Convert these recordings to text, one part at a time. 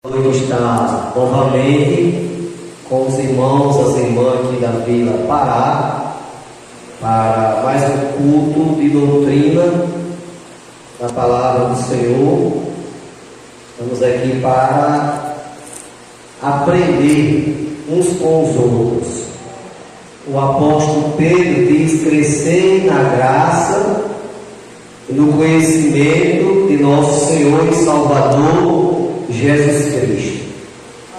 Hoje está novamente com os irmãos, as irmãs aqui da Vila Pará, para mais um culto de doutrina da Palavra do Senhor. Estamos aqui para aprender uns com os outros. O apóstolo Pedro diz: crescer na graça e no conhecimento de nosso Senhor e Salvador Jesus Cristo.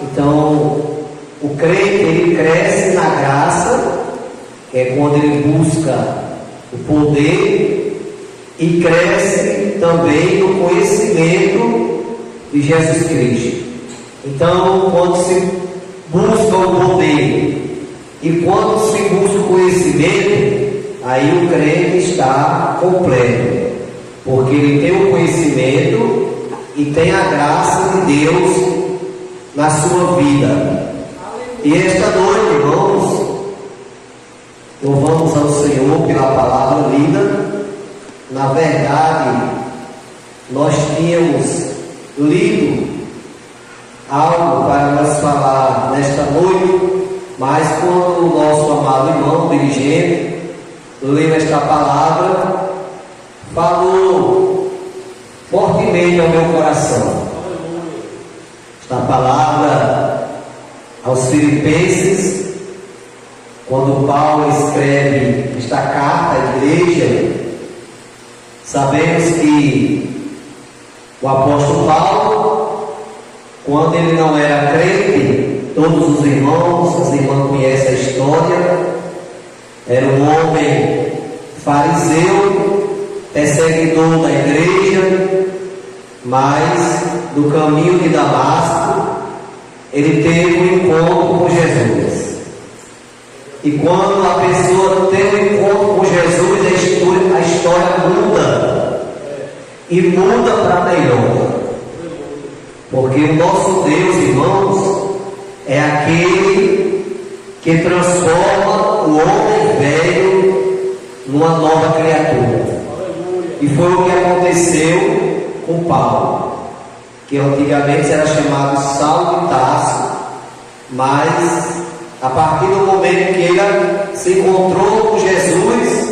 Então, o crente, ele cresce na graça, que é quando ele busca o poder, e cresce também no conhecimento de Jesus Cristo. Então, quando se busca o poder e quando se busca o conhecimento, aí o crente está completo, porque ele tem o conhecimento e tem a graça de Deus na sua vida. E esta noite, irmãos, louvamos ao Senhor pela palavra lida. Na verdade, nós tínhamos lido algo para nós falar nesta noite, mas quando o nosso amado irmão dirigente leu esta palavra, falou fortemente ao meu coração. Esta palavra aos Filipenses, quando Paulo escreve esta carta à igreja, sabemos que o apóstolo Paulo, quando ele não era crente, todos os irmãos, as irmãs conhecem a história, era um homem fariseu, perseguidor da igreja, mas no caminho de Damasco ele teve um encontro com Jesus. E quando a pessoa tem um encontro com Jesus, a história muda, e muda para melhor, porque o nosso Deus, irmãos, é aquele que transforma o homem velho numa nova criatura. E foi o que aconteceu com Paulo, que antigamente era chamado Saulo de Tarso, mas a partir do momento que ele se encontrou com Jesus,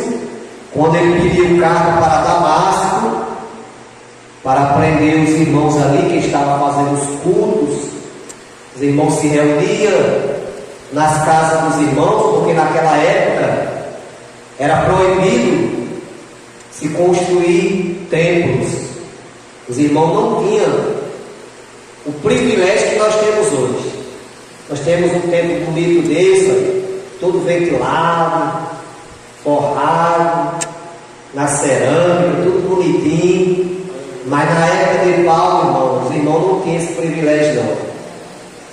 quando ele pediu carta para Damasco, para prender os irmãos ali que estavam fazendo os cultos, os irmãos se reuniam nas casas dos irmãos, porque naquela época era proibido se construir templos. Os irmãos não tinham o privilégio que nós temos hoje. Nós temos um templo bonito desse, todo ventilado, forrado, na cerâmica, tudo bonitinho. Mas na época de Paulo, irmãos, os irmãos não tinham esse privilégio não.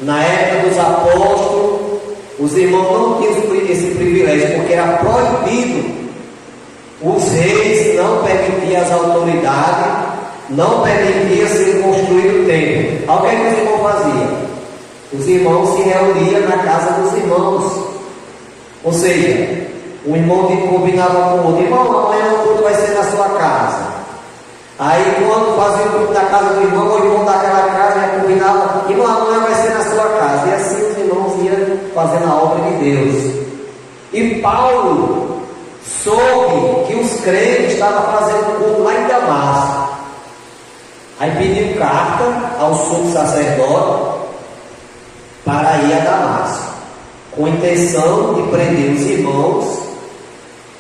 Na época dos apóstolos, os irmãos não tinham esse privilégio, porque era proibido. Os reis não permitiam, as autoridades não permitiam ser construído o templo. Olha o que os irmãos faziam. Os irmãos se reuniam na casa dos irmãos. Ou seja, um irmão combinava com o outro: irmão, amanhã o culto vai ser na sua casa. Aí quando fazia o culto na casa do irmão, o irmão daquela casa já combinava: irmão, amanhã vai ser na sua casa. E assim os irmãos iam fazendo a obra de Deus. E Paulo soube que os crentes estavam fazendo culto lá em Damasco. Aí pediu carta ao sumo sacerdote para ir a Damasco, com a intenção de prender os irmãos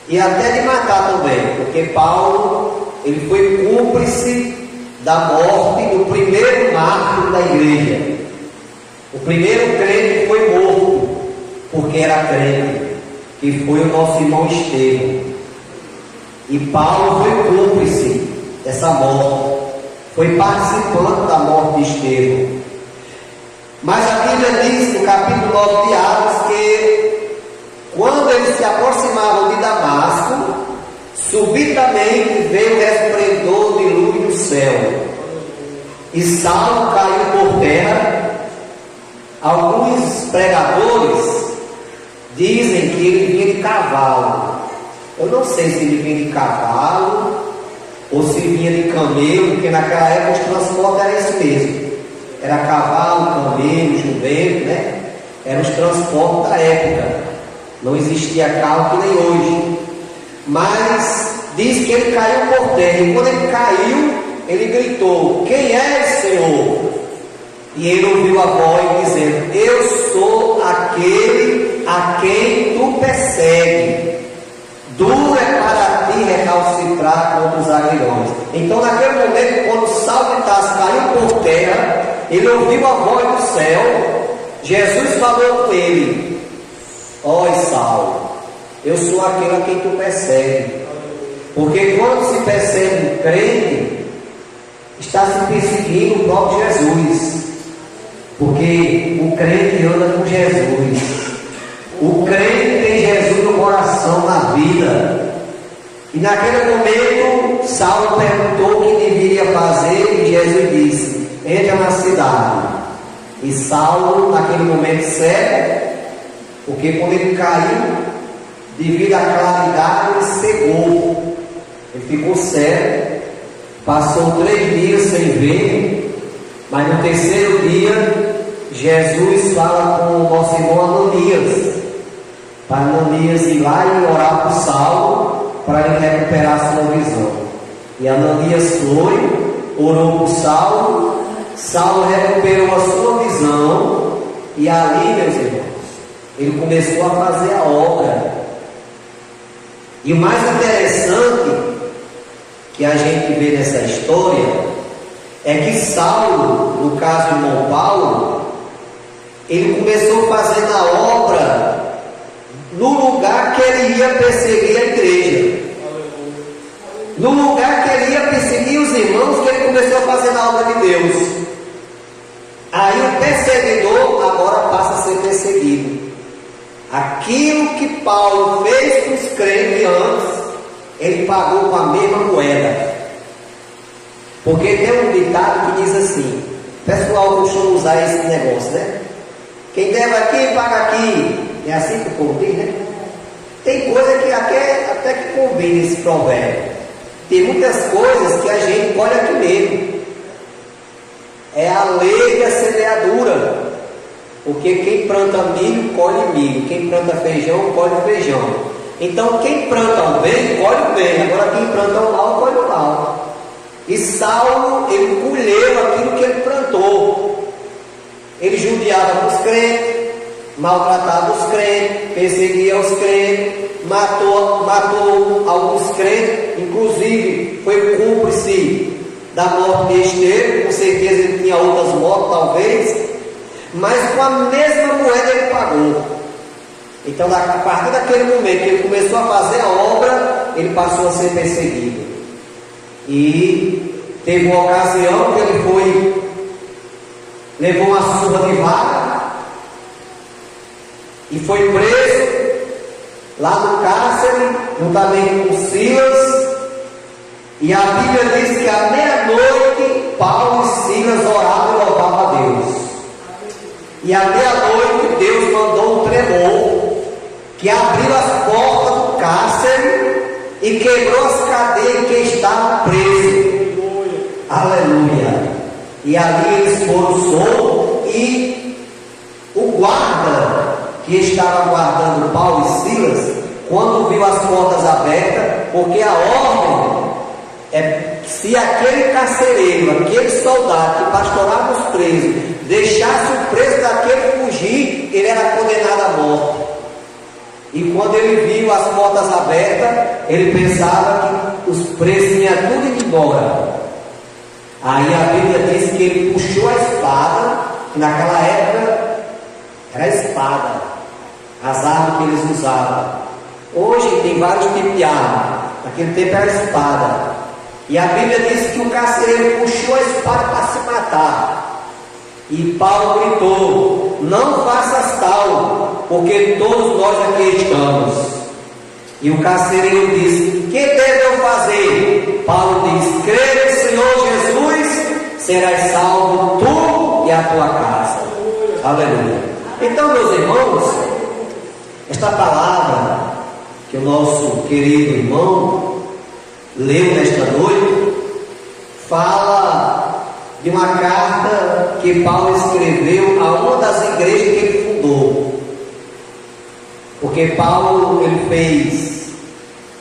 e até de matar também, porque Paulo, ele foi cúmplice da morte do primeiro mártir da igreja. O primeiro crente foi morto porque era crente, que foi o nosso irmão Estevão. E Paulo foi cúmplice dessa morte, foi participante da morte de Estevão. Mas a Bíblia diz no capítulo 9 de Atos que quando eles se aproximavam de Damasco, subitamente veio o resplendor de luz do céu, e Saulo caiu por terra. Alguns pregadores dizem que ele vinha de cavalo. Eu não sei se ele vinha de cavalo ou se vinha de camelo, porque naquela época os transportes eram isso mesmo. era cavalo, camelo, jumento, né? Eram os transportes da época. Não existia carro que nem hoje. Mas diz que ele caiu por terra. E quando ele caiu, ele gritou: quem és, Senhor? E ele ouviu a voz dizendo: eu sou aquele a quem tu persegue. Duro é para ti recalcitrar contra os aguilhões. Então, naquele momento, quando Saulo de Tarso caiu por terra, ele ouviu a voz do céu. Jesus falou com ele: ó Saulo, eu sou aquele a quem tu persegue. Porque quando se persegue um crente, está se perseguindo o próprio Jesus. Porque o crente anda com Jesus. O crente tem Jesus no coração, na vida. E naquele momento, Saulo perguntou o que deveria fazer, e Jesus disse: entra na cidade. E Saulo, naquele momento, cego, porque quando ele caiu, devido à claridade, ele cegou. Ele ficou cego, passou 3 dias sem ver, mas no terceiro dia, Jesus fala com o nosso irmão Ananias, para Ananias ir lá e orar por Saulo, para ele recuperar a sua visão. E Ananias foi, orou por Saulo, Saulo recuperou a sua visão, e ali, meus irmãos, ele começou a fazer a obra. E o mais interessante que a gente vê nessa história é que Saulo, no caso do irmão Paulo, ele começou fazendo a obra no lugar que ele ia perseguir a igreja. No lugar que ele ia perseguir os irmãos, que ele começou a fazer a obra de Deus. Aí o perseguidor agora passa a ser perseguido. Aquilo que Paulo fez com os crentes antes, ele pagou com a mesma moeda. Porque tem um ditado que diz assim: o pessoal costuma usar esse negócio, né? Quem deve aqui, paga aqui. É assim que o povo diz, né? Tem coisa que até que combina esse provérbio. Tem muitas coisas que a gente colhe aqui mesmo. É a lei da semeadura. Porque quem planta milho, colhe milho. Quem planta feijão, colhe feijão. Então quem planta o bem, colhe o bem. Agora quem planta o mal, colhe o mal. E Saulo, ele colheu aquilo que ele plantou. Ele judiava os crentes, maltratava os crentes, perseguia os crentes, matou alguns crentes, inclusive foi cúmplice da morte de Estevão. Com certeza ele tinha outras mortes, talvez, mas com a mesma moeda ele pagou. Então, a partir daquele momento que ele começou a fazer a obra, ele passou a ser perseguido. E teve uma ocasião que ele levou uma surra de vara e foi preso lá no cárcere, juntamente com Silas. E a Bíblia diz que à meia-noite Paulo e Silas oravam e louvavam a Deus. E à meia-noite Deus mandou um tremor que abriu as portas do cárcere e quebrou as cadeias que estavam presos. Aleluia! E ali eles foram soltos, e o guarda que estava guardando Paulo e Silas, quando viu as portas abertas, porque a ordem é: se aquele carcereiro, aquele soldado que pastorava os presos, deixasse o preso daquele fugir, ele era condenado à morte. E quando ele viu as portas abertas, ele pensava que os presos iam tudo indo embora. Aí a Bíblia diz que ele puxou a espada, que naquela época era a espada, as armas que eles usavam. Hoje tem vários tipos de arma, naquele tempo era a espada. E a Bíblia diz que o carcereiro puxou a espada para se matar. E Paulo gritou: não faças tal, porque todos nós aqui estamos. E o carcereiro disse: que devo eu fazer? Paulo diz: crê no Senhor Jesus, serás salvo tu e a tua casa. Aleluia. Então, meus irmãos, esta palavra que o nosso querido irmão leu nesta noite fala de uma carta que Paulo escreveu a uma das igrejas que ele fundou. Porque Paulo ele fez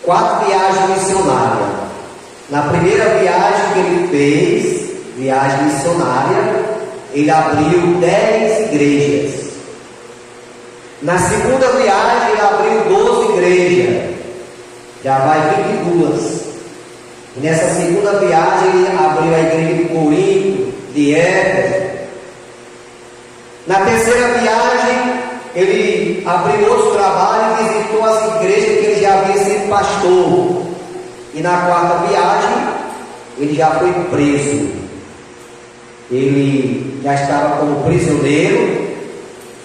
4 viagens missionárias. Na primeira viagem que ele fez, viagem missionária, ele abriu 10 igrejas. Na segunda viagem ele abriu 12 igrejas. Já vai 22. E nessa segunda viagem ele abriu a igreja de Corinto, de Éfeso. Na terceira viagem ele abriu outro trabalho e visitou as igrejas que ele já havia sido pastor. E na quarta viagem ele já foi preso. Ele já estava como prisioneiro,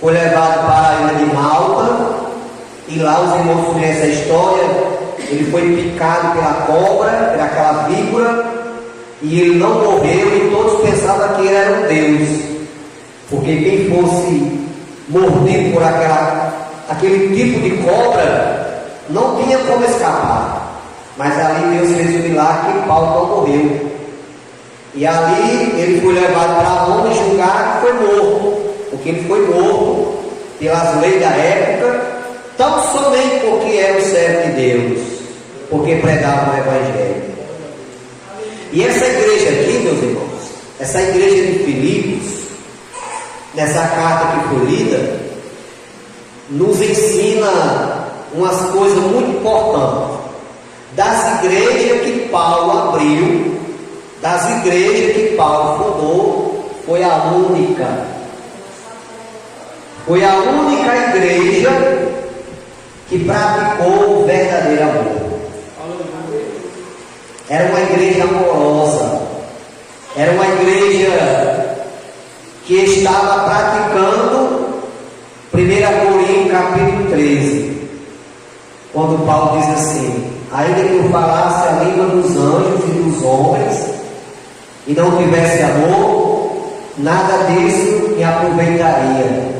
foi levado para a ilha de Malta, e lá os irmãos conhecem a história. Ele foi picado pela cobra, pela aquela víbora, e ele não morreu, e todos pensavam que ele era um Deus, porque quem fosse mordido por aquele tipo de cobra não tinha como escapar. Mas ali Deus fez um milagre que Paulo não morreu. E ali ele foi levado para Roma e julgado e foi morto, porque ele foi morto pelas leis da época, tão somente porque era o servo de Deus, porque pregava o Evangelho. E essa igreja aqui, meus irmãos, essa igreja de Filipos, nessa carta que foi lida, nos ensina umas coisas muito importantes. Das igrejas que Paulo abriu, das igrejas que Paulo fundou, foi a única igreja que praticou o verdadeiro amor. Era uma igreja amorosa, era uma igreja que estava praticando 1 Coríntios capítulo 13, quando Paulo diz assim: ainda que eu falasse a língua dos anjos e dos homens e não tivesse amor, nada disso me aproveitaria.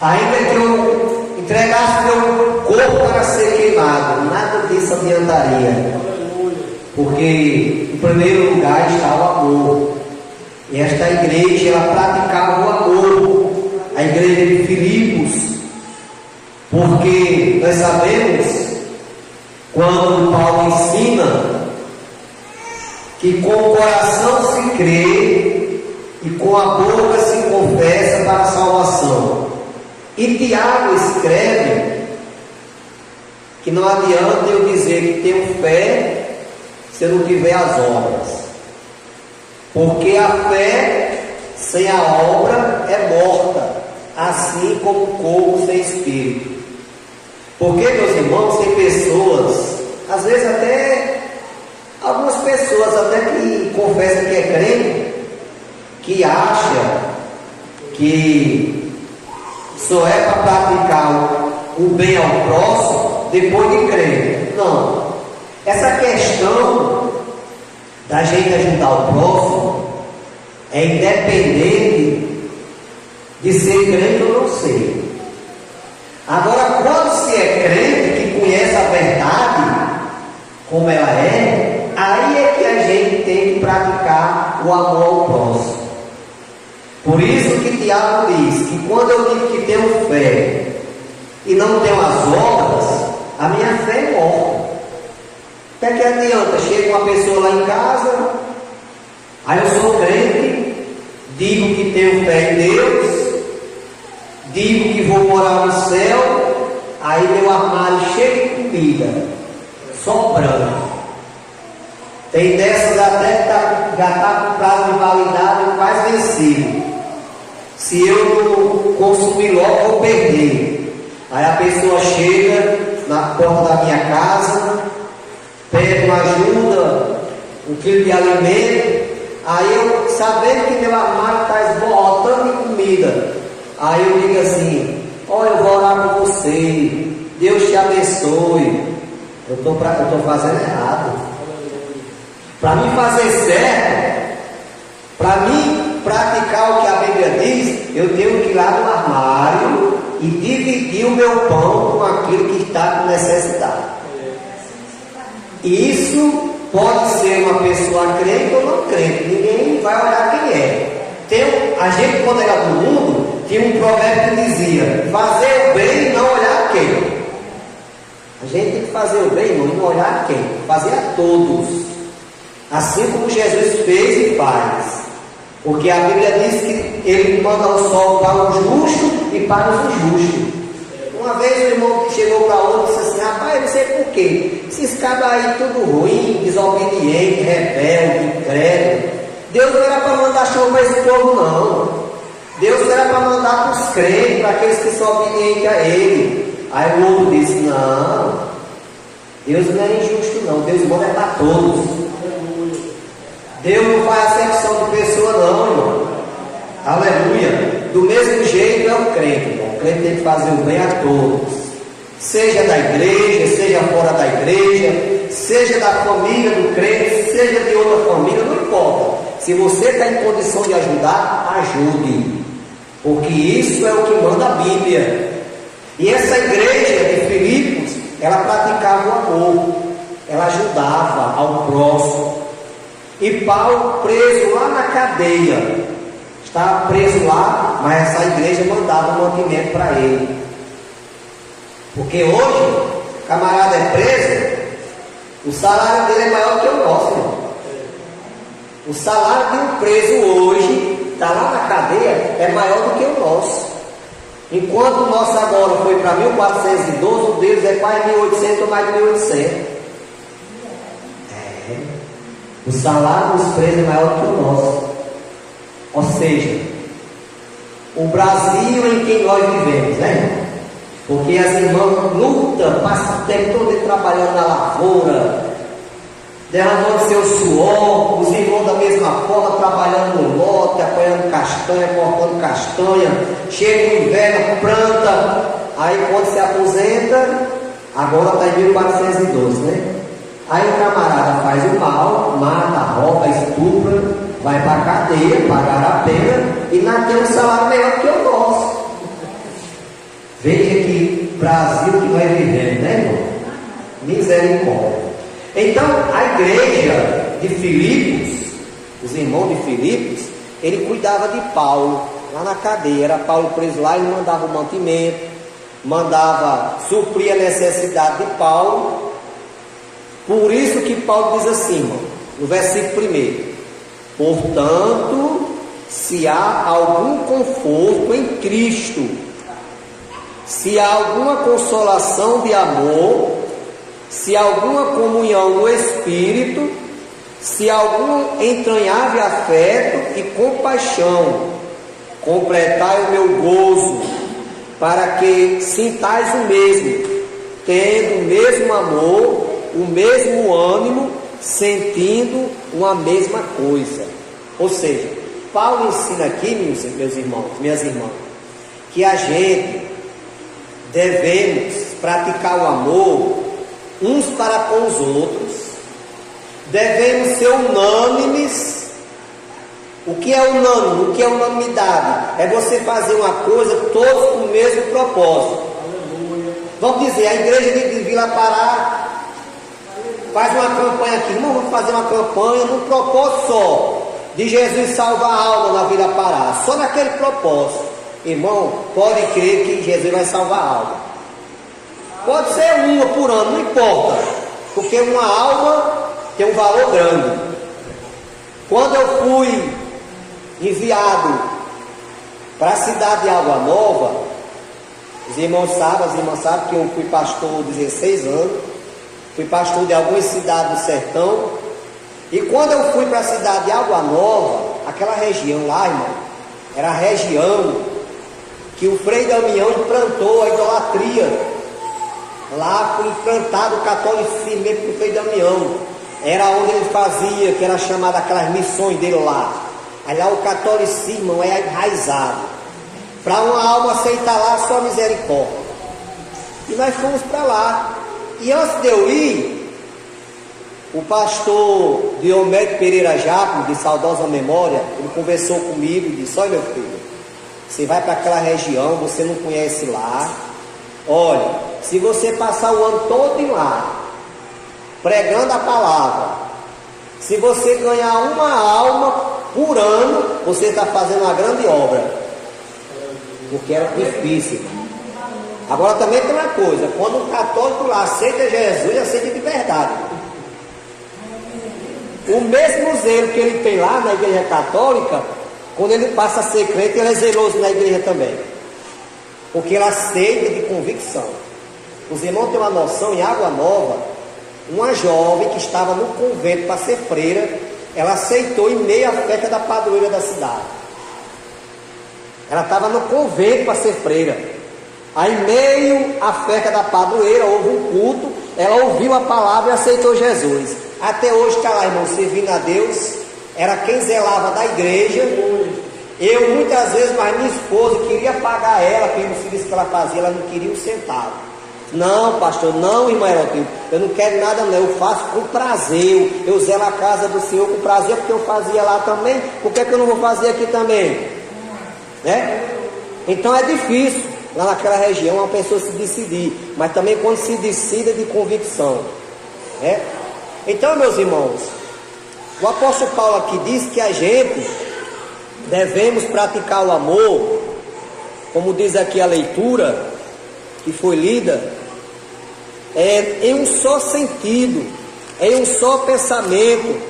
Ainda que eu entregasse meu corpo para ser queimado, nada disso adiantaria, porque em primeiro lugar está o amor. E esta igreja ela praticava o amor, a igreja de Filipos, porque nós sabemos, quando Paulo ensina que com o coração se crê e com a boca se confessa para a salvação. E Tiago escreve que não adianta eu dizer que tenho fé se eu não tiver as obras, porque a fé sem a obra é morta, assim como o corpo sem espírito. Porque, meus irmãos, tem pessoas, às vezes até algumas pessoas até que confessam que é crente, que acha que só é para praticar o bem ao próximo depois de crer. Não. Essa questão da gente ajudar o próximo é independente de ser crente ou não ser. Agora, quando se é crente, que conhece a verdade como ela é, aí é que a gente tem que praticar o amor ao próximo. Por isso que Tiago diz que quando eu digo que tenho fé e não tenho as obras, a minha fé é morta. Até que adianta, chega uma pessoa lá em casa, aí eu sou crente, digo que tenho fé em Deus, digo que vou morar no céu, aí meu armário cheio de comida, sobrando. Tem dessas até que já está com prazo de validade quase vencido. Se eu consumir logo, vou perder. Aí a pessoa chega na porta da minha casa, pede uma ajuda, um quilo de alimento. Aí eu, sabendo que meu armário está esborrotando de comida, aí eu digo assim: olha, eu vou orar por você, Deus te abençoe. Eu estou fazendo errado. Para mim fazer certo, para mim praticar o que a Bíblia diz, eu tenho que ir lá no armário e dividir o meu pão com aquilo que está com necessidade. Isso pode ser uma pessoa crente ou não crente, ninguém vai olhar quem é. A gente, quando era do mundo, tinha um provérbio que dizia: fazer o bem e não olhar quem. A gente tem que fazer o bem e não olhar quem. Fazer a todos. Assim como Jesus fez e faz. Porque a Bíblia diz que Ele manda o sol para os justos e para os injustos. Uma vez o irmão chegou para outro e disse assim: rapaz, eu não sei por quê. Esses cabos aí tudo ruim, desobediente, rebelde, incrédulo. Deus não era para mandar chuva para esse povo, não. Deus não era para mandar para os crentes, para aqueles que são obedientes a Ele. Aí o outro disse: não, Deus não é injusto, não. Deus manda para todos. Deus não faz acepção de pessoa, não, irmão. Aleluia. Do mesmo jeito é o crente, irmão. O crente tem que fazer o bem a todos. Seja da igreja, seja fora da igreja, seja da família do crente, seja de outra família, não importa. Se você está em condição de ajudar, ajude. Porque isso é o que manda a Bíblia. E essa igreja de Filipos, ela praticava o amor. Ela ajudava ao próximo. E Paulo, preso lá na cadeia, estava preso lá, mas essa igreja mandava um mantimento para ele. Porque hoje, o camarada é preso, o salário dele é maior que o nosso, irmão. O salário de um preso hoje, está lá na cadeia, é maior do que o nosso. Enquanto o nosso agora foi para 1.412, o deles é quase 1.800 ou mais de 1.800. O salário dos presos é maior do que o nosso. Ou seja, o Brasil em que nós vivemos, né? Porque as irmãs lutam, passam o tempo todo trabalhando na lavoura, derramando seu suor, os irmãos da mesma forma, trabalhando no lote, apanhando castanha, cortando castanha, chega o inverno, planta, aí quando se aposenta, agora está em 1412, né? Aí o camarada faz o mal, mata, rouba, estupra, vai para a cadeia, pagar a pena, e não tem um salário melhor que o nosso. Veja que Brasil que vai vivendo, né, irmão? Misericórdia. Então, a igreja de Filipos, os irmãos de Filipos, ele cuidava de Paulo, lá na cadeia. Era Paulo preso lá, ele mandava o mantimento, mandava suprir a necessidade de Paulo. Por isso que Paulo diz assim, irmão, no versículo 1: portanto, se há algum conforto em Cristo, se há alguma consolação de amor, se há alguma comunhão no Espírito, se há algum entranhável afeto e compaixão, completai o meu gozo, para que sintais o mesmo, tendo o mesmo amor, o mesmo ânimo, sentindo uma mesma coisa. Ou seja, Paulo ensina aqui, meus irmãos, minhas irmãs, que a gente devemos praticar o amor uns para com os outros, devemos ser unânimes. O que é unânime? O que é unanimidade? É você fazer uma coisa todos com o mesmo propósito. Vamos dizer, a igreja de Vila Pará faz uma campanha aqui, irmão, vamos fazer uma campanha no propósito só, de Jesus salvar a alma na Vila Pará, só naquele propósito. Irmão, pode crer que Jesus vai salvar a alma. Pode ser uma por ano, não importa, porque uma alma tem um valor grande. Quando eu fui enviado para a cidade de Água Nova, os irmãos sabem, as irmãs sabem que eu fui pastor 16 anos, fui pastor de algumas cidades do sertão, e quando eu fui para a cidade de Água Nova, aquela região lá, irmão, era a região que o Frei Damião implantou a idolatria. Lá foi implantado o catolicismo mesmo do Frei Damião. Era onde ele fazia, que era chamada aquelas missões dele lá. Aí lá o catolicismo é enraizado. Para uma alma aceitar lá, só misericórdia. E nós fomos para lá. E antes de eu ir, o pastor Diomédio Pereira Jaco, de saudosa memória, ele conversou comigo e disse: olha, meu filho, você vai para aquela região, você não conhece lá. Olha, se você passar o ano todo em lá, pregando a palavra, se você ganhar uma alma por ano você está fazendo uma grande obra, porque era difícil. Agora também tem uma coisa, quando um católico lá aceita Jesus, aceita de verdade. O mesmo zelo que ele tem lá na igreja católica, quando ele passa a ser crente, ele é zeloso na igreja também, porque ele aceita de convicção. Os irmãos têm uma noção, em Água Nova, uma jovem que estava no convento para ser freira, ela aceitou em meio à festa da padroeira da cidade. Ela estava no convento para ser freira. Aí, em meio à festa da padroeira, houve um culto, ela ouviu a palavra e aceitou Jesus. Até hoje está lá, irmão, servindo a Deus. Era quem zelava da igreja. Eu, muitas vezes, mas minha esposa queria pagar ela pelo serviço que ela fazia, ela não queria um centavo. Não, pastor, não, irmão Herotinho, eu não quero nada não, eu faço com prazer, eu zelo a casa do Senhor com prazer, porque eu fazia lá também, por que eu não vou fazer aqui também? Né? Então é difícil, lá naquela região, uma pessoa se decidir, mas também quando se decide de convicção, né? Então, meus irmãos, o apóstolo Paulo aqui diz que a gente devemos praticar o amor, como diz aqui a leitura que foi lida, em um só sentido, em um só pensamento,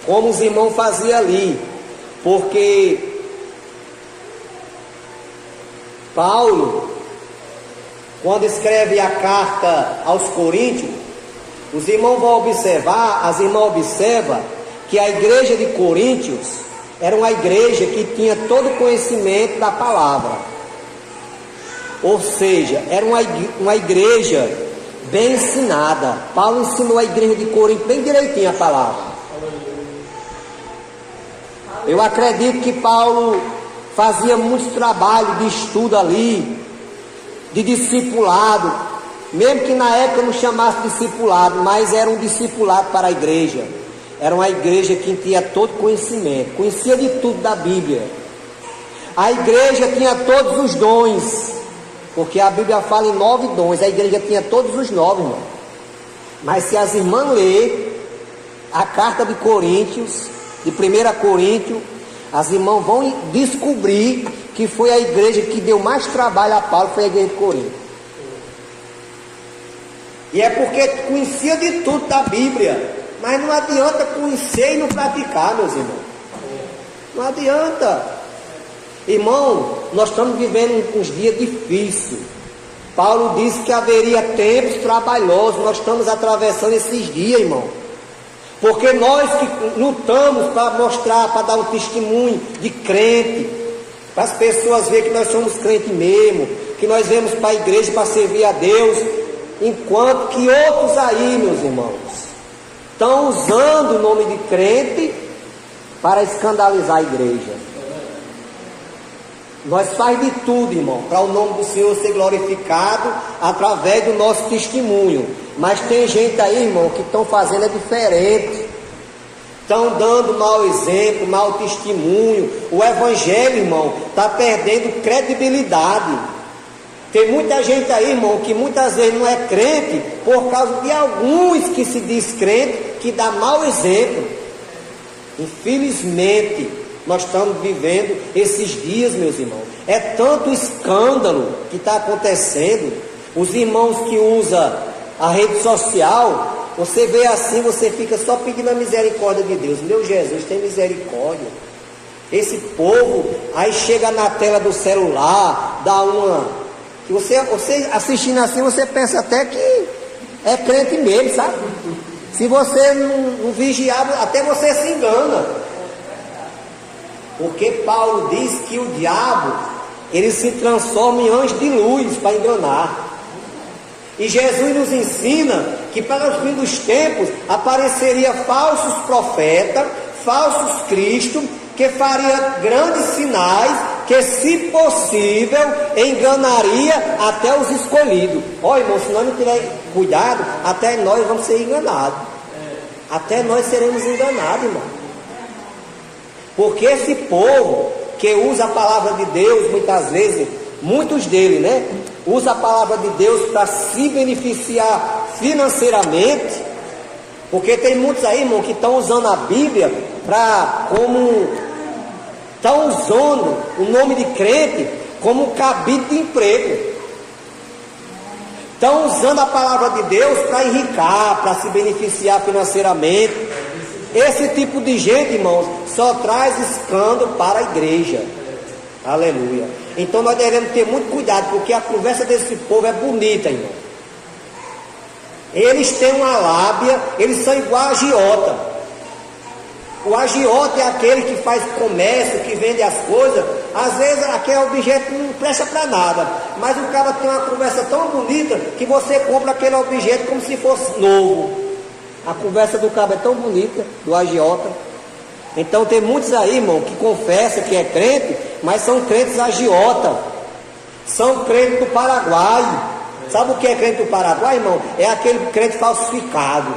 como os irmãos faziam ali, porque Paulo, quando escreve a carta aos Coríntios, os irmãos vão observar, as irmãs observam que a igreja de Coríntios era uma igreja que tinha todo o conhecimento da palavra. Ou seja, era uma igreja bem ensinada. Paulo ensinou a igreja de Corinto bem direitinho a palavra. Eu acredito que Paulo fazia muito trabalho de estudo ali, de discipulado, mesmo que na época não chamasse discipulado, mas era um discipulado para a igreja. Era uma igreja que tinha todo conhecimento, conhecia de tudo da Bíblia. A igreja tinha todos os dons, porque a Bíblia fala em 9 dons, a igreja tinha todos os 9, irmão. Mas se as irmãs lerem a carta de Coríntios, de 1 Coríntios, as irmãs vão descobrir que foi a igreja que deu mais trabalho a Paulo, foi a igreja de Corinto. E é porque conhecia de tudo da Bíblia, mas não adianta conhecer e não praticar, meus irmãos. Não adianta. Irmão, nós estamos vivendo uns dias difíceis. Paulo disse que haveria tempos trabalhosos. Nós estamos atravessando esses dias, irmão, porque nós que lutamos para mostrar, para dar um testemunho de crente, para as pessoas verem que nós somos crentes mesmo, que nós vemos para a igreja para servir a Deus, enquanto que outros aí, meus irmãos, estão usando o nome de crente para escandalizar a igreja. Nós faz de tudo, irmão, para o nome do Senhor ser glorificado através do nosso testemunho. Mas tem gente aí, irmão, que estão fazendo é diferente. Estão dando mau exemplo, mau testemunho. O evangelho, irmão, está perdendo credibilidade. Tem muita gente aí, irmão, que muitas vezes não é crente por causa de alguns que se diz crente, que dá mau exemplo. Infelizmente, nós estamos vivendo esses dias, meus irmãos. É tanto escândalo que está acontecendo. Os irmãos que usam a rede social, você vê assim, você fica só pedindo a misericórdia de Deus. Meu Jesus, tem misericórdia. Esse povo, aí chega na tela do celular, dá uma... que você assistindo assim, você pensa até que é crente mesmo, sabe? Se você não vigiar, até você se engana. Porque Paulo diz que o diabo, ele se transforma em anjo de luz para enganar. E Jesus nos ensina que para os fins dos tempos apareceria falsos profetas, falsos cristos, que faria grandes sinais, que se possível enganaria até os escolhidos. Ó, irmão, se nós não tivermos cuidado, até nós vamos ser enganados. Até nós seremos enganados, irmão. Porque esse povo que usa a palavra de Deus, muitas vezes, muitos deles, né, usa a palavra de Deus para se beneficiar financeiramente, Porque tem muitos aí, irmão, que estão usando a Bíblia estão usando o nome de crente como cabide de emprego. Estão usando a palavra de Deus para enricar, para se beneficiar financeiramente. Esse tipo de gente, irmãos, só traz escândalo para a igreja. Aleluia. Então nós devemos ter muito cuidado, porque a conversa desse povo é bonita, irmão. Eles têm uma lábia, eles são igual a agiota. O agiota é aquele que faz comércio, que vende as coisas. Às vezes aquele objeto não presta para nada, mas o cara tem uma conversa tão bonita que você compra aquele objeto como se fosse novo. A conversa do cara é tão bonita, do agiota. Então tem muitos aí, irmão, que confessam que é crente, mas são crentes agiota. São crentes do Paraguai. Sabe o que é crente do Paraguai, irmão? É aquele crente falsificado.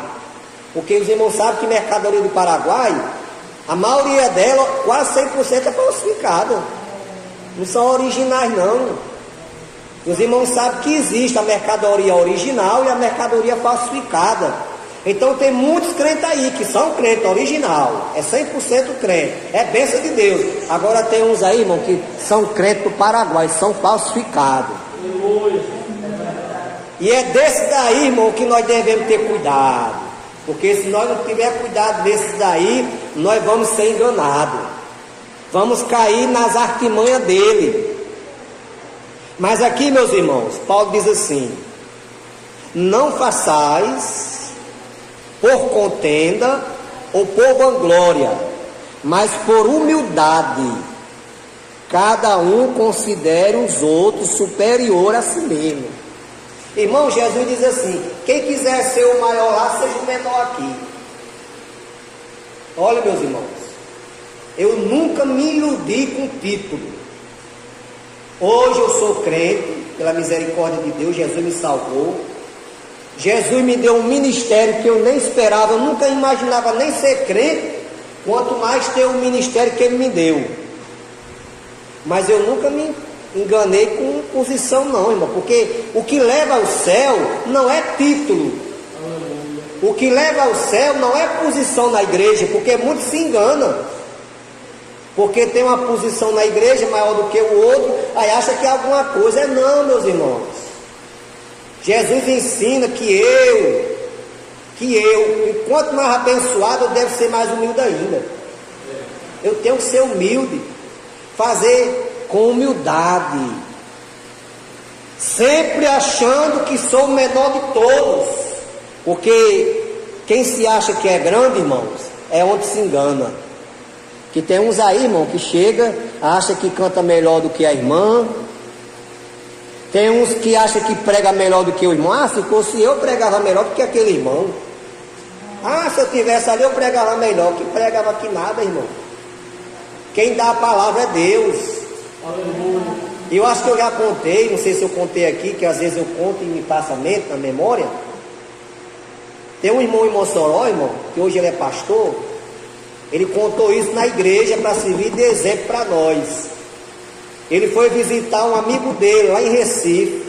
Porque os irmãos sabem que mercadoria do Paraguai, a maioria dela, quase 100% é falsificada. Não são originais, não. Os irmãos sabem que existe a mercadoria original e a mercadoria falsificada. Então tem muitos crentes aí que são crente original, é 100% crente, é bênção de Deus. Agora tem uns aí, irmão, que são crentes do Paraguai, são falsificados. E é desse daí, irmão, que nós devemos ter cuidado. Porque se nós não tiver cuidado desses daí, nós vamos ser enganados. Vamos cair nas artimanhas dele. Mas aqui, meus irmãos, Paulo diz assim: não façais por contenda ou por vanglória, mas por humildade, cada um considere os outros superior a si mesmo. Irmão, Jesus diz assim: quem quiser ser o maior lá, seja o menor aqui. Olha, meus irmãos, eu nunca me iludi com título. Hoje eu sou crente, pela misericórdia de Deus, Jesus me salvou. Jesus me deu um ministério que eu nem esperava, eu nunca imaginava nem ser crente, quanto mais ter o ministério que Ele me deu. Mas eu nunca me enganei com posição não, irmão, porque o que leva ao céu não é título. O que leva ao céu não é posição na igreja, porque muitos se enganam. Porque tem uma posição na igreja maior do que o outro, aí acha que é alguma coisa. É não, meus irmãos. Jesus ensina que eu, enquanto mais abençoado, eu devo ser mais humilde ainda. Eu tenho que ser humilde, fazer com humildade, sempre achando que sou o menor de todos, porque quem se acha que é grande, irmãos, é onde se engana. Que tem uns aí, irmão, que chega, acha que canta melhor do que a irmã. Tem uns que acham que prega melhor do que o irmão. Ah, se fosse eu, pregava melhor do que aquele irmão. Ah, se eu tivesse ali, eu pregava melhor. Que pregava que nada, irmão. Quem dá a palavra é Deus. Eu acho que eu já contei, não sei se eu contei aqui, que às vezes eu conto e me passa a mente, na memória. Tem um irmão em Mossoró, irmão, que hoje ele é pastor. Ele contou isso na igreja para servir de exemplo para nós. Ele foi visitar um amigo dele lá em Recife,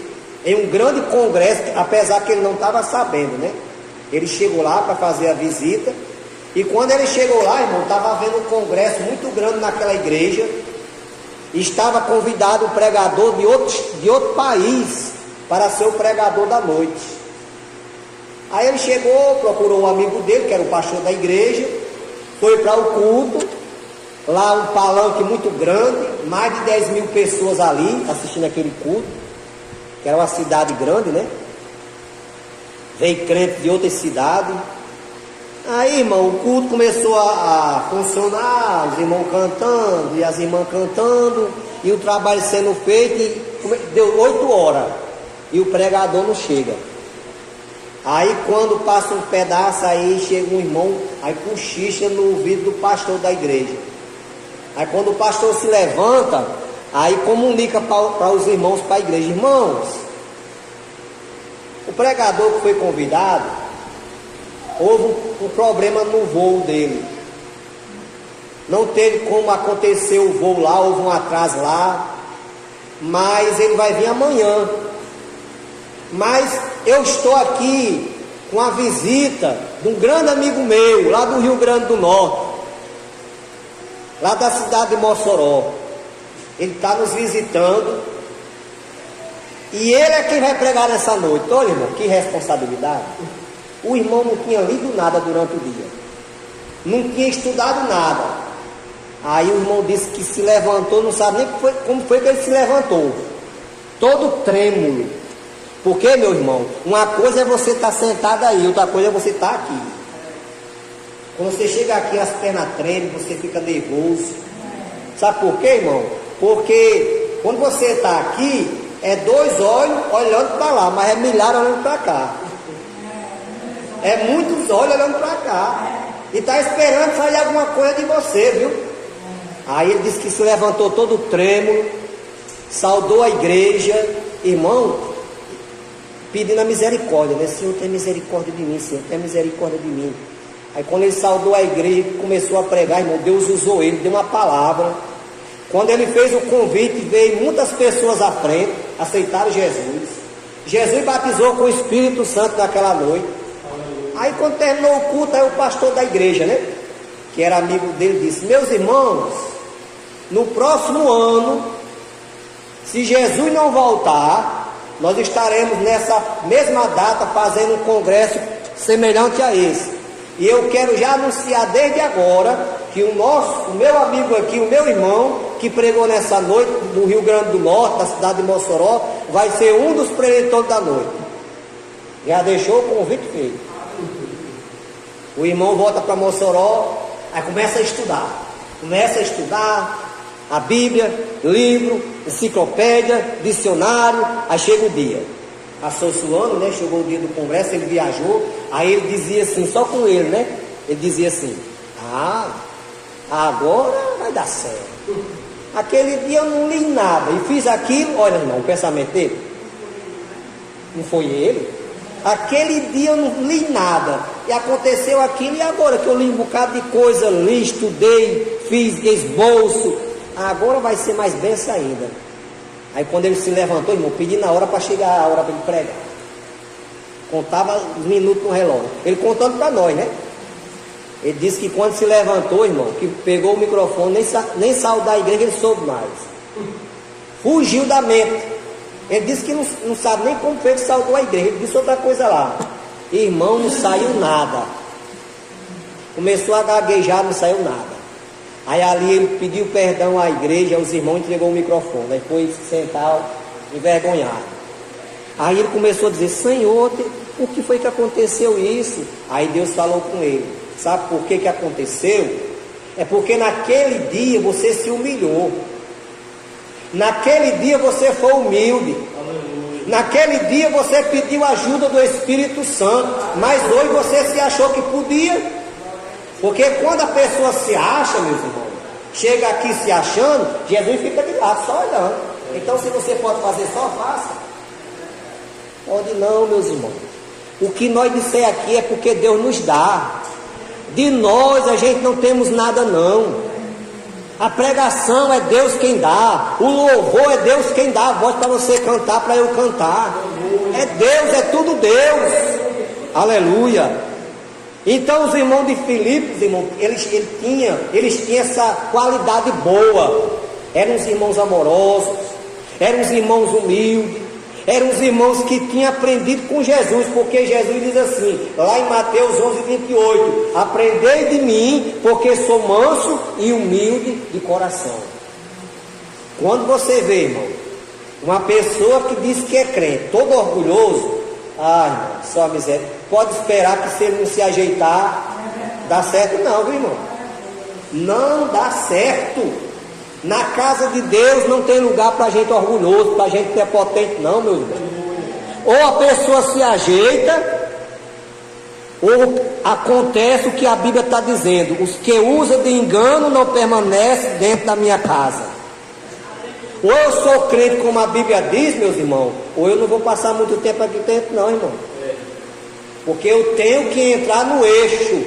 em um grande congresso, apesar que ele não estava sabendo, né? Ele chegou lá para fazer a visita, e quando ele chegou lá, irmão, estava havendo um congresso muito grande naquela igreja, e estava convidado um pregador de outro país para ser o pregador da noite. Aí ele chegou, procurou um amigo dele, que era o pastor da igreja, foi para o culto. Lá um palanque muito grande, mais de 10 mil pessoas ali assistindo aquele culto, que era uma cidade grande, né? Veio crente de outras cidades. Aí, irmão, o culto começou a funcionar, os irmãos cantando e as irmãs cantando, e o trabalho sendo feito, e deu 8 horas, e o pregador não chega. Aí quando passa um pedaço, aí chega um irmão, aí cochicha no ouvido do pastor da igreja. Aí quando o pastor se levanta, aí comunica para os irmãos, para a igreja: irmãos, o pregador que foi convidado, houve um problema no voo dele. Não teve como acontecer o voo lá, houve um atraso lá, mas ele vai vir amanhã. Mas eu estou aqui com a visita de um grande amigo meu, lá do Rio Grande do Norte, lá da cidade de Mossoró. Ele está nos visitando, e ele é quem vai pregar nessa noite. Olha, irmão, que responsabilidade. O irmão não tinha lido nada durante o dia, não tinha estudado nada. Aí o irmão disse que se levantou, não sabe nem como foi que ele se levantou, todo trêmulo. Porque, meu irmão, uma coisa é você estar sentado aí, outra coisa é você estar aqui. Quando você chega aqui, as pernas tremem, você fica nervoso. Sabe por quê, irmão? Porque quando você está aqui, é 2 olhos olhando para lá, mas é milhares olhando para cá. É muitos olhos olhando para cá. E está esperando sair alguma coisa de você, viu? Aí ele disse que se levantou todo trêmulo, saudou a igreja, irmão, pedindo a misericórdia, né? Senhor, tem misericórdia de mim, Senhor, tem misericórdia de mim. Aí quando ele saudou a igreja, começou a pregar, irmão, Deus usou ele, deu uma palavra. Quando ele fez o convite, veio muitas pessoas à frente, aceitaram Jesus. Jesus batizou com o Espírito Santo naquela noite. Aí quando terminou o culto, aí o pastor da igreja, né, que era amigo dele, disse: meus irmãos, no próximo ano, se Jesus não voltar, nós estaremos nessa mesma data fazendo um congresso semelhante a esse. E eu quero já anunciar desde agora que o meu amigo aqui, o meu irmão, que pregou nessa noite do Rio Grande do Norte, da cidade de Mossoró, vai ser um dos preletores da noite. Já deixou o convite feito. O irmão volta para Mossoró, aí começa a estudar a Bíblia, livro, enciclopédia, dicionário. Aí chega o dia, passou-se o ano, né? Chegou o dia do congresso, ele viajou. Aí ele dizia assim, só com ele, né? Ele dizia assim: agora vai dar certo. Aquele dia eu não li nada e fiz aquilo. Olha, irmão, o pensamento dele não foi ele. Aquele dia eu não li nada e aconteceu aquilo. E agora que eu li um bocado de coisa, li, estudei, fiz esboço, agora vai ser mais benção ainda. Aí quando ele se levantou, irmão, pedindo a hora para chegar a hora para ele pregar, contava os minutos no relógio, ele contando para nós, né? Ele disse que quando se levantou, irmão, que pegou o microfone, nem saudar a igreja ele soube mais, fugiu da mente. Ele disse que não sabe nem como foi que saudou a igreja. Ele disse outra coisa lá, irmão, não saiu nada. Começou a gaguejar, não saiu nada. Aí ali ele pediu perdão à igreja, aos irmãos, entregou o microfone. Aí foi se sentar envergonhado. Aí ele começou a dizer: Senhor, o que foi que aconteceu isso? Aí Deus falou com ele: sabe por que aconteceu? É porque naquele dia você se humilhou. Naquele dia você foi humilde. Naquele dia você pediu ajuda do Espírito Santo. Mas hoje você se achou que podia. Porque quando a pessoa se acha, meus irmãos, chega aqui se achando, Jesus fica de lado só olhando. Então se você pode fazer, só faça. Pode não, meus irmãos. O que nós disser aqui é porque Deus nos dá. De nós a gente não temos nada não. A pregação é Deus quem dá. O louvor é Deus quem dá a voz para você cantar, para eu cantar. É Deus, é tudo Deus. Aleluia. Então os irmãos de Filipos, irmão, eles tinham essa qualidade boa. Eram os irmãos amorosos, eram os irmãos humildes, eram os irmãos que tinham aprendido com Jesus, porque Jesus diz assim, lá em Mateus 11:28, aprendei de mim, porque sou manso e humilde de coração. Quando você vê, irmão, uma pessoa que diz que é crente, todo orgulhoso, irmão, só miséria, pode esperar que se ele não se ajeitar, dá certo não, viu, irmão? Não dá certo. Na casa de Deus não tem lugar para gente orgulhoso, para gente prepotente, não, meu irmão. Ou a pessoa se ajeita, ou acontece o que a Bíblia está dizendo: os que usam de engano não permanecem dentro da minha casa. Ou eu sou crente como a Bíblia diz, meus irmãos, ou eu não vou passar muito tempo aqui dentro, não, irmão. Porque eu tenho que entrar no eixo,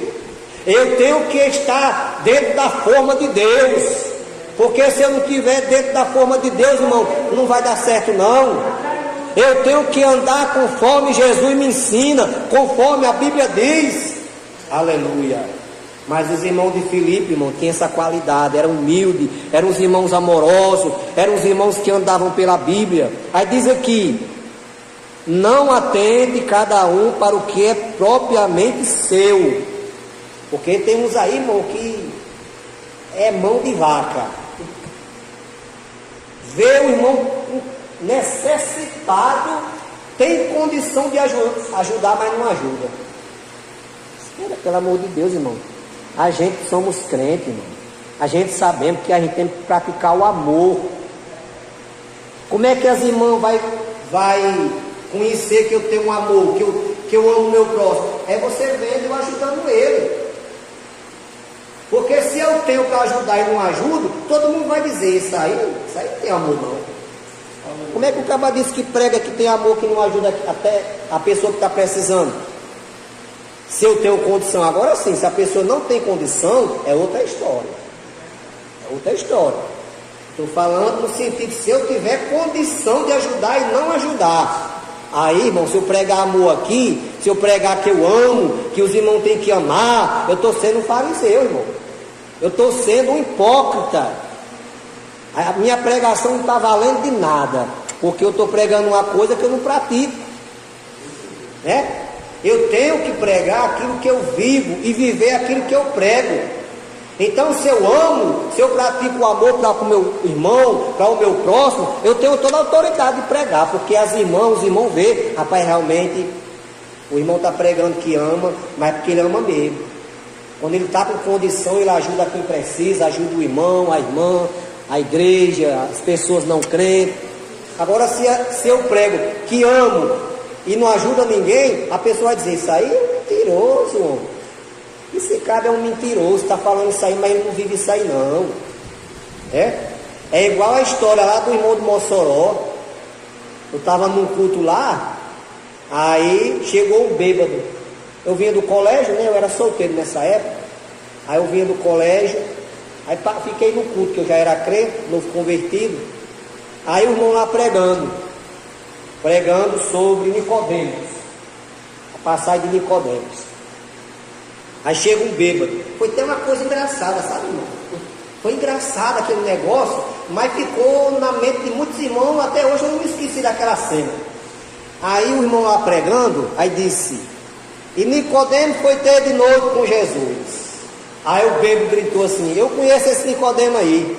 eu tenho que estar dentro da forma de Deus. Porque se eu não estiver dentro da forma de Deus, irmão, não vai dar certo não. Eu tenho que andar conforme Jesus me ensina, conforme a Bíblia diz. Aleluia. Mas os irmãos de Filipe, irmão, tinham essa qualidade, eram humildes, eram os irmãos amorosos, eram os irmãos que andavam pela Bíblia. Aí diz aqui: não atende cada um para o que é propriamente seu. Porque tem uns aí, irmão, que é mão de vaca. Vê o irmão necessitado, tem condição de ajudar, mas não ajuda. Espera, pelo amor de Deus, irmão. A gente somos crentes, irmão. A gente sabemos que a gente tem que praticar o amor. Como é que as irmãs vai conhecer que eu tenho um amor, que eu amo o meu próximo? É você vendo e eu ajudando ele. Porque se eu tenho para ajudar e não ajudo, todo mundo vai dizer: isso aí não tem amor não. Como é que o cara diz que prega que tem amor, que não ajuda até a pessoa que está precisando? Se eu tenho condição, agora sim, se a pessoa não tem condição, é outra história. É outra história. Estou falando no sentido, se eu tiver condição de ajudar e não ajudar. Aí, irmão, se eu pregar amor aqui, se eu pregar que eu amo, que os irmãos têm que amar, eu estou sendo um fariseu, irmão. Eu estou sendo um hipócrita. A minha pregação não está valendo de nada, porque eu estou pregando uma coisa que eu não pratico, né? Eu tenho que pregar aquilo que eu vivo e viver aquilo que eu prego. Então, se eu amo, se eu pratico o amor para o meu irmão, para o meu próximo, eu tenho toda a autoridade de pregar, porque os irmãos vê, rapaz, realmente o irmão está pregando que ama, mas porque ele ama mesmo. Quando ele está com condição, ele ajuda quem precisa, ajuda o irmão, a irmã, a igreja, as pessoas não crentes. Agora, se eu prego que amo e não ajuda ninguém, a pessoa vai dizer: isso aí é mentiroso, homem. Esse cara é um mentiroso, está falando isso aí, mas ele não vive isso aí não. É igual a história lá do irmão de Mossoró. Eu estava num culto lá, aí chegou um bêbado. Eu vinha do colégio, né? Eu era solteiro nessa época. Aí eu vinha do colégio, aí fiquei no culto, que eu já era crente, novo convertido. Aí o irmão lá pregando sobre Nicodemos, a passagem de Nicodemos. Aí chega um bêbado. Foi até uma coisa engraçada, sabe, irmão? Foi engraçado aquele negócio, mas ficou na mente de muitos irmãos. Até hoje eu não me esqueci daquela cena. Aí o irmão lá pregando, aí disse: e Nicodemo foi ter de noite com Jesus. Aí o bêbado gritou assim: eu conheço esse Nicodemo aí.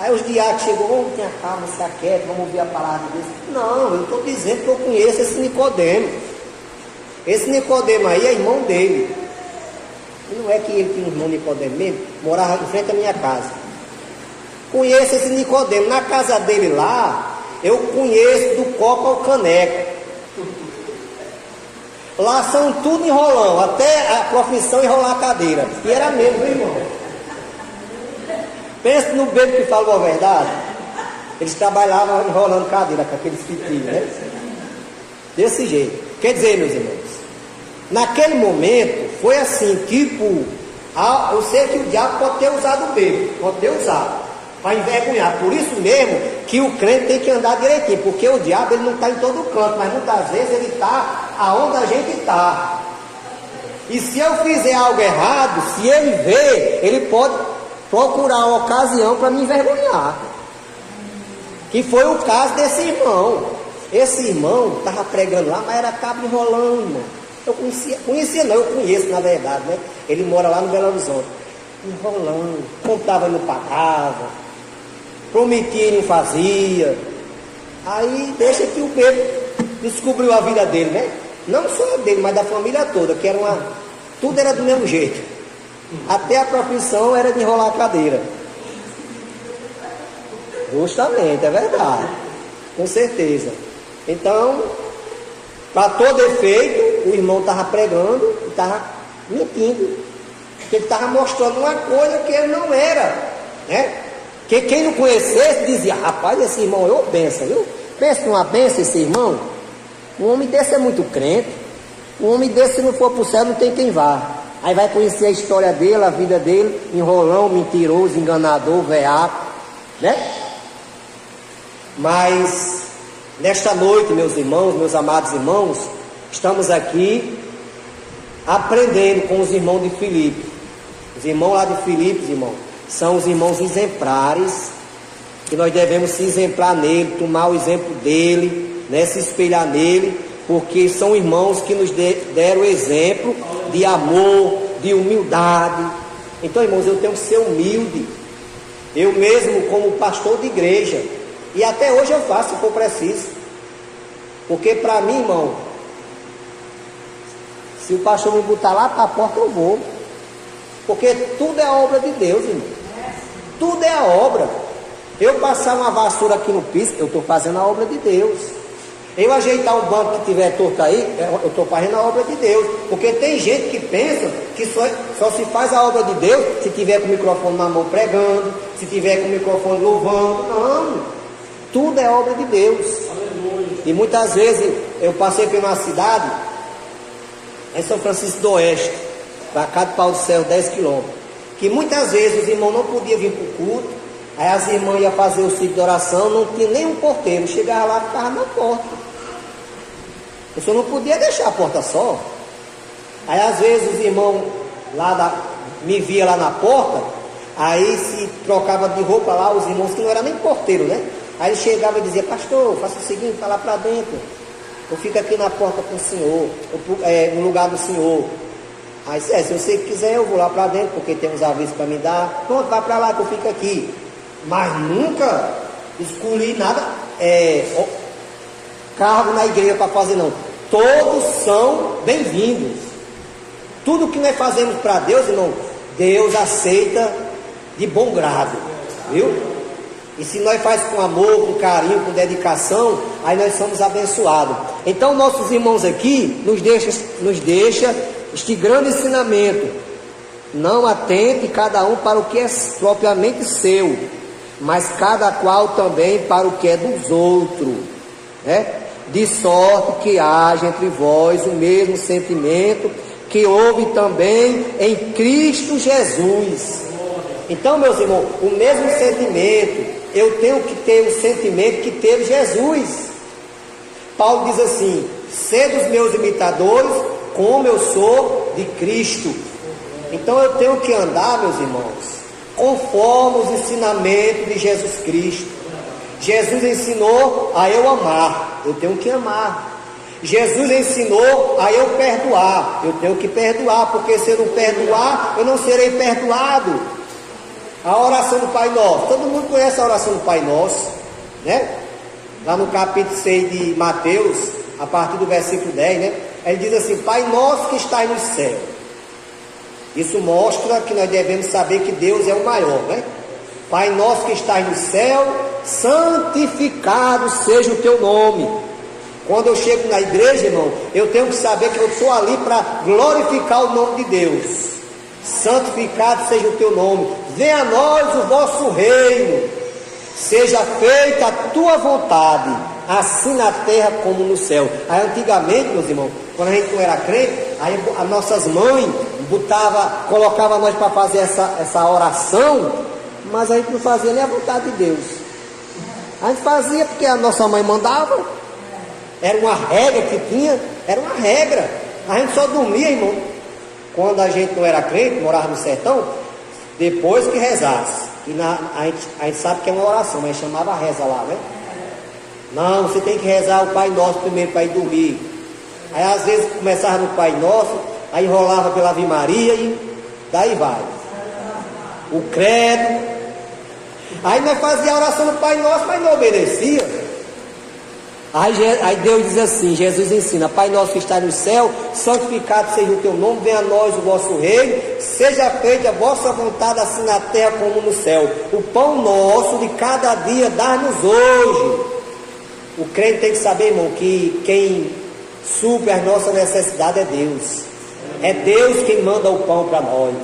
Aí os diáconos chegou: vamos ter calma, se aquieta, vamos ouvir a palavra de Deus. Não, eu estou dizendo que eu conheço esse Nicodemo. Esse Nicodemo aí é irmão dele. E não é que ele tinha um irmão Nicodemo mesmo, morava em frente à minha casa. Conheço esse Nicodemo. Na casa dele lá, eu conheço do copo ao caneco. Lá são tudo enrolão, até a profissão enrolar a cadeira. E era mesmo, viu, irmão? Pensa no bebo que falou a verdade. Eles trabalhavam enrolando cadeira com aqueles fitinhos, né? Desse jeito. Quer dizer, meus irmãos, naquele momento foi assim, tipo, eu sei que o diabo pode ter usado o bebo, pode ter usado para envergonhar. Por isso mesmo que o crente tem que andar direitinho, porque o diabo ele não está em todo canto, mas muitas vezes ele está aonde a gente está. E se eu fizer algo errado, se ele vê, ele pode procurar uma ocasião para me envergonhar. Que foi o caso desse irmão. Esse irmão estava pregando lá, mas era cabo enrolando, irmão. Eu eu conheço na verdade, né? Ele mora lá no Belo Horizonte. Enrolando, contava e não pagava, prometia e não fazia. Aí deixa que o bebo descobriu a vida dele, né? Não só dele, mas da família toda, que era tudo era do mesmo jeito. Até a profissão era de enrolar a cadeira. Justamente, é verdade. Com certeza. Então, para todo efeito, o irmão estava pregando e estava mentindo. Porque ele estava mostrando uma coisa que ele não era, né? Que quem não conhecesse dizia: rapaz, esse irmão é uma benção, viu? Pensa numa benção esse irmão. Um homem desse é muito crente. Um homem desse, se não for para o céu, não tem quem vá. Aí vai conhecer a história dele, a vida dele, enrolão, mentiroso, enganador, veaco, né? Mas Nesta noite, meus irmãos, meus amados irmãos, estamos aqui aprendendo com os irmãos de Filipe. Os irmãos lá de Filipe, irmão, são os irmãos exemplares, que nós devemos se exemplar nele, tomar o exemplo dele, né, se espelhar nele, porque são irmãos que nos deram exemplo de amor, de humildade. Então, irmãos, eu tenho que ser humilde, eu mesmo como pastor de igreja, e até hoje eu faço se for preciso, porque para mim, irmão, se o pastor me botar lá para a porta, eu vou, porque tudo é a obra de Deus, irmão, tudo é a obra. Eu passar uma vassoura aqui no piso, eu estou fazendo a obra de Deus. Eu ajeitar um banco que tiver torto aí, eu estou fazendo a obra de Deus. Porque tem gente que pensa que só se faz a obra de Deus se tiver com o microfone na mão pregando, se tiver com o microfone louvando. Não, tudo é obra de Deus. E muitas vezes eu passei por uma cidade, em São Francisco do Oeste, para cá de Pau do Céu, 10 quilômetros, que muitas vezes os irmãos não podiam vir para o culto. Aí as irmãs iam fazer o ciclo de oração, não tinha nem um porteiro, chegava lá e ficava na porta. Eu só não podia deixar a porta só. Aí às vezes os irmãos me via lá na porta, aí se trocava de roupa lá, os irmãos que não eram nem porteiro, né? Aí ele chegava e dizia: pastor, faça o seguinte, vai lá para dentro, eu fico aqui na porta com o senhor, no lugar do senhor. Aí se você quiser eu vou lá para dentro, porque tem uns avisos para me dar. Pronto, vai para lá que eu fico aqui. Mas nunca escolhi nada, cargo na igreja para fazer, não. Todos são bem-vindos. Tudo que nós fazemos para Deus, irmão, Deus aceita de bom grado, viu? E se nós faz com amor, com carinho, com dedicação, aí nós somos abençoados. Então nossos irmãos aqui nos deixa este grande ensinamento: não atente cada um para o que é propriamente seu, mas cada qual também para o que é dos outros, né? De sorte que haja entre vós o mesmo sentimento que houve também em Cristo Jesus. Então, meus irmãos, o mesmo sentimento, eu tenho que ter o sentimento que teve Jesus. Paulo diz assim: sede os meus imitadores, como eu sou de Cristo. Então eu tenho que andar, meus irmãos, conforme os ensinamentos de Jesus Cristo. Jesus ensinou a eu amar, eu tenho que amar. Jesus ensinou a eu perdoar, eu tenho que perdoar, porque se eu não perdoar, eu não serei perdoado. A oração do Pai Nosso, todo mundo conhece a oração do Pai Nosso, né? Lá no capítulo 6 de Mateus, a partir do versículo 10, né? Ele diz assim: Pai Nosso que estás no céu. Isso mostra que nós devemos saber que Deus é o maior, né? Pai Nosso que estás no céu, santificado seja o teu nome. Quando eu chego na igreja, irmão, eu tenho que saber que eu estou ali para glorificar o nome de Deus. Santificado seja o teu nome. Venha a nós o vosso reino. Seja feita a tua vontade, assim na terra como no céu. Aí antigamente, meus irmãos, quando a gente não era crente, aí as nossas mães colocavam nós para fazer essa oração, mas a gente não fazia nem a vontade de Deus. A gente fazia porque a nossa mãe mandava. Era uma regra que tinha, era uma regra. A gente só dormia, irmão, quando a gente não era crente, morava no sertão, depois que rezasse. E a gente sabe que é uma oração, mas chamava reza lá, né? Não, você tem que rezar o Pai Nosso primeiro para ir dormir. Aí às vezes começava no Pai Nosso, aí enrolava pela Ave Maria e daí vai. O credo. Aí nós fazíamos a oração do Pai Nosso, mas não obedecia. Aí Deus diz assim, Jesus ensina: Pai Nosso que está no céu, santificado seja o teu nome, venha a nós o vosso reino, seja feita a vossa vontade, assim na terra como no céu. O pão nosso de cada dia dá-nos hoje. O crente tem que saber, irmão, que quem supre as nossas necessidades é Deus. É Deus quem manda o pão para nós.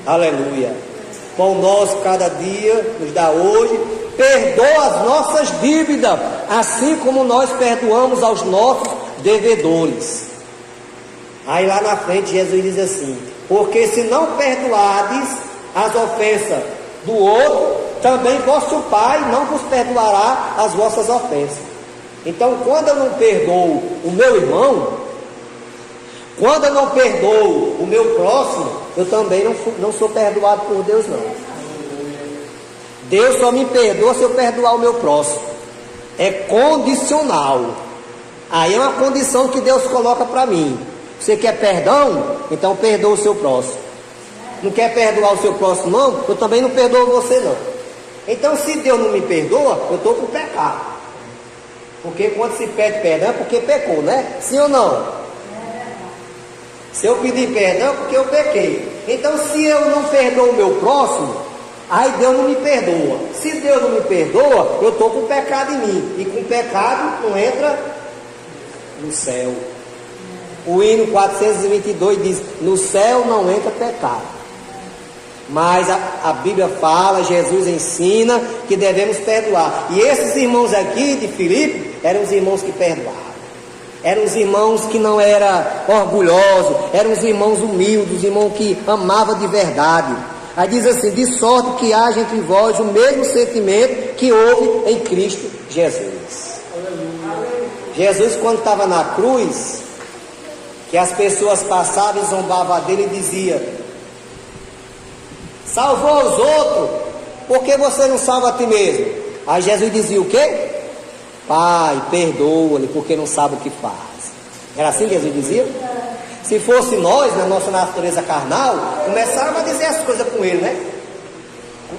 Aleluia. Pão nosso cada dia nos dá hoje. Perdoa as nossas dívidas, assim como nós perdoamos aos nossos devedores. Aí lá na frente Jesus diz assim: porque se não perdoardes as ofensas do outro, também vosso Pai não vos perdoará as vossas ofensas. Então, quando eu não perdoo o meu irmão, quando eu não perdoo o meu próximo, eu também não sou perdoado por Deus, não. Deus só me perdoa se eu perdoar o meu próximo. É condicional. Aí é uma condição que Deus coloca para mim. Você quer perdão? Então perdoa o seu próximo. Não quer perdoar o seu próximo, não? Eu também não perdoo você, não. Então, se Deus não me perdoa, eu estou com pecado. Porque quando se pede perdão é porque pecou, né? Sim ou não? Se eu pedir perdão é porque eu pequei. Então, se eu não perdoo o meu próximo, aí Deus não me perdoa. Se Deus não me perdoa, eu estou com pecado em mim. E com pecado não entra no céu. O hino 422 diz: no céu não entra pecado. Mas a Bíblia fala, Jesus ensina que devemos perdoar. E esses irmãos aqui de Filipe eram os irmãos que perdoavam. Eram os irmãos que não eram orgulhosos, eram os irmãos humildes, os irmãos que amavam de verdade. Aí diz assim: de sorte que haja entre vós o mesmo sentimento que houve em Cristo Jesus. Jesus, quando estava na cruz, que as pessoas passavam e zombavam dele e diziam: salvou os outros, por que você não salva a ti mesmo? Aí Jesus dizia o quê? Pai, perdoa-lhe, porque não sabe o que faz. Era assim que Jesus dizia? Se fosse nós, na nossa natureza carnal, começava a dizer as coisas com ele, né?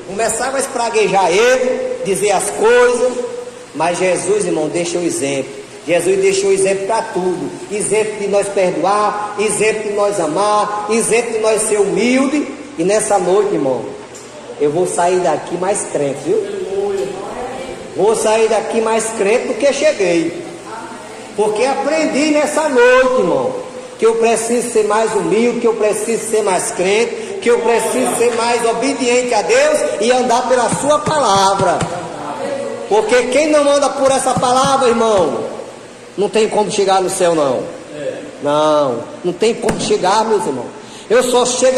Começava a espraguejar ele, dizer as coisas. Mas Jesus, irmão, deixa o exemplo. Jesus deixou o exemplo para tudo. Exemplo de nós perdoar, exemplo de nós amar, exemplo de nós ser humilde. E nessa noite, irmão, eu vou sair daqui mais crente, viu? Vou sair daqui mais crente do que cheguei. Porque aprendi nessa noite, irmão, que eu preciso ser mais humilde, que eu preciso ser mais crente, que eu preciso ser mais obediente a Deus e andar pela sua palavra. Porque quem não anda por essa palavra, irmão, não tem como chegar no céu, não. Não tem como chegar, meus irmãos. Eu só chego